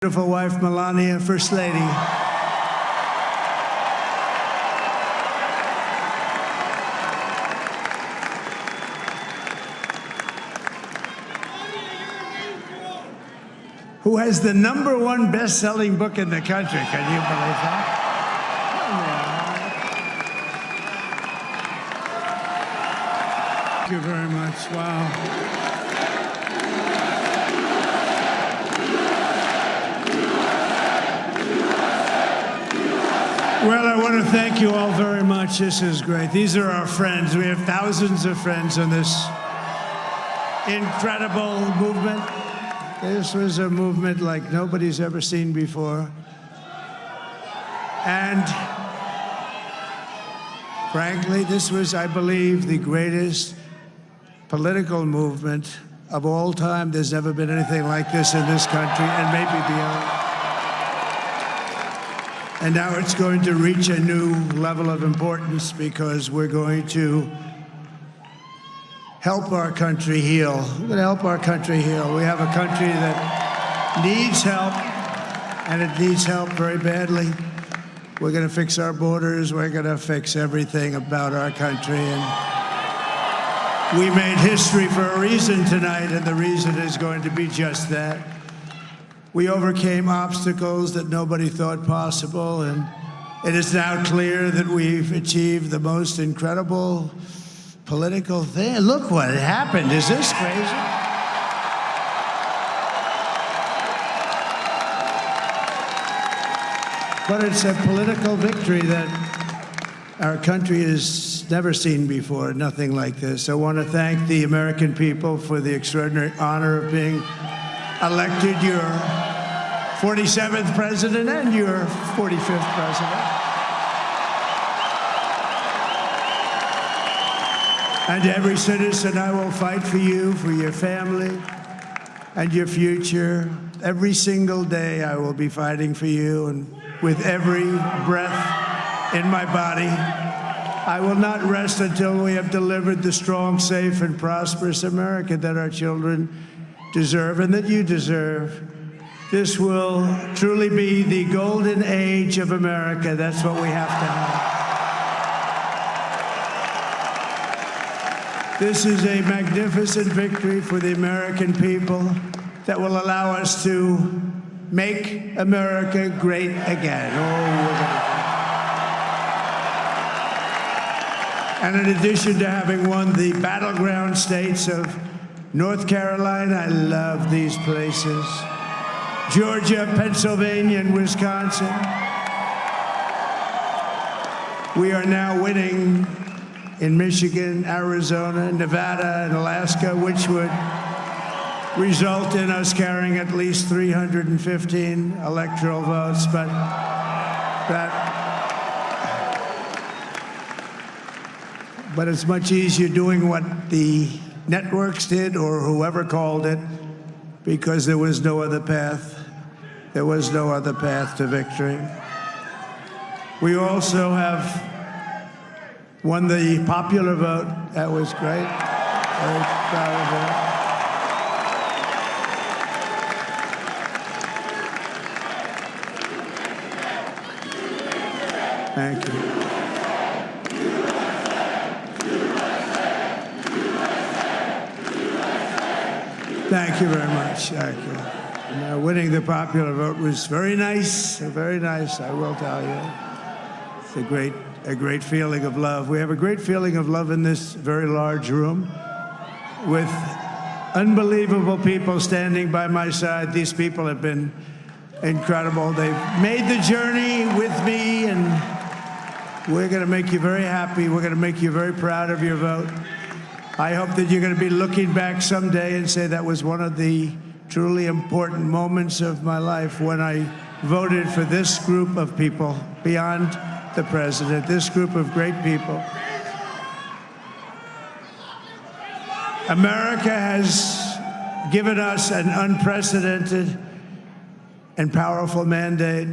Beautiful wife, Melania, First Lady. Who has the #1 best-selling book in the country. Can you believe that? Thank you very much. Wow. Well, I want to thank you all very much. This is great. These are our friends. We have thousands of friends in this incredible movement. This was a movement like nobody's ever seen before. And frankly, this was, I believe, the greatest political movement of all time. There's never been anything like this in this country and maybe beyond. And now it's going to reach a new level of importance because we're going to help our country heal. We're going to help our country heal. We have a country that needs help, and it needs help very badly. We're going to fix our borders. We're going to fix everything about our country. And we made history for a reason tonight, and the reason is going to be just that. We overcame obstacles that nobody thought possible, and it is now clear that we've achieved the most incredible political thing. Look what happened. Is this crazy? But it's a political victory that our country has never seen before, nothing like this. I want to thank the American people for the extraordinary honor of being elected your 47th president and your 45th president. And every citizen, I will fight for you, for your family, and your future. Every single day, I will be fighting for you, and with every breath in my body, I will not rest until we have delivered the strong, safe, and prosperous America that our children deserve and that you deserve. This will truly be the golden age of America. That's what we have to have. This is a magnificent victory for the American people that will allow us to make America great again. And in addition to having won the battleground states of North Carolina, I love these places, Georgia, Pennsylvania, and Wisconsin, we are now winning in Michigan, Arizona, Nevada, and Alaska, which would result in us carrying at least 315 electoral votes. But it's much easier doing what the networks did or whoever called it, because there was no other path. There was no other path to victory. We also have won the popular vote. That was great. Very proud of that. Thank you. Thank you very much. Thank you. And, winning the popular vote was very nice, I will tell you. It's a great feeling of love. We have a great feeling of love in this very large room with unbelievable people standing by my side. These people have been incredible. They've made the journey with me, and we're going to make you very happy. We're going to make you very proud of your vote. I hope that you're going to be looking back someday and say that was one of the truly important moments of my life when I voted for this group of people beyond the president, this group of great people. America has given us an unprecedented and powerful mandate.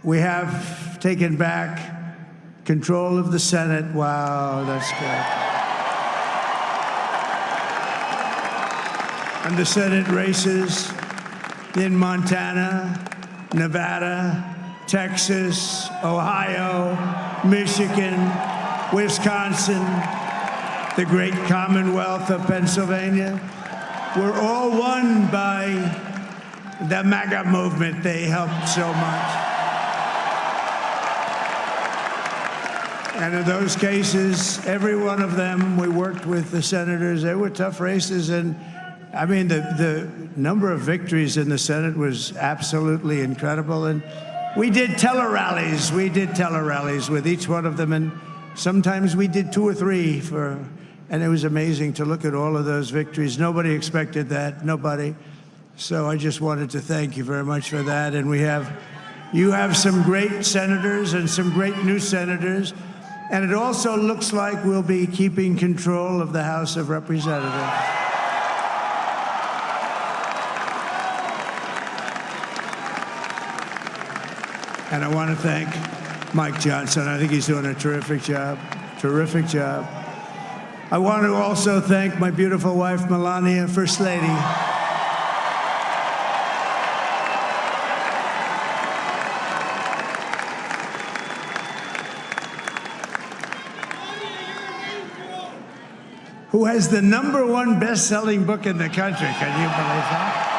We have taken back control of the Senate. Wow, that's good. And the Senate races in Montana, Nevada, Texas, Ohio, Michigan, Wisconsin, the great Commonwealth of Pennsylvania. We're all won by the MAGA movement. They helped so much. And in those cases, every one of them, we worked with the senators. They were tough races. And I mean, the number of victories in the Senate was absolutely incredible. And we did tele-rallies. We did tele-rallies with each one of them. And sometimes we did 2 or 3 and it was amazing to look at all of those victories. Nobody expected that, nobody. So I just wanted to thank you very much for that. And you have some great senators and some great new senators. And it also looks like we'll be keeping control of the House of Representatives. And I want to thank Mike Johnson. I think he's doing a terrific job, terrific job. I want to also thank my beautiful wife, Melania, First Lady. Who has the #1 best-selling book in the country. Can you believe that?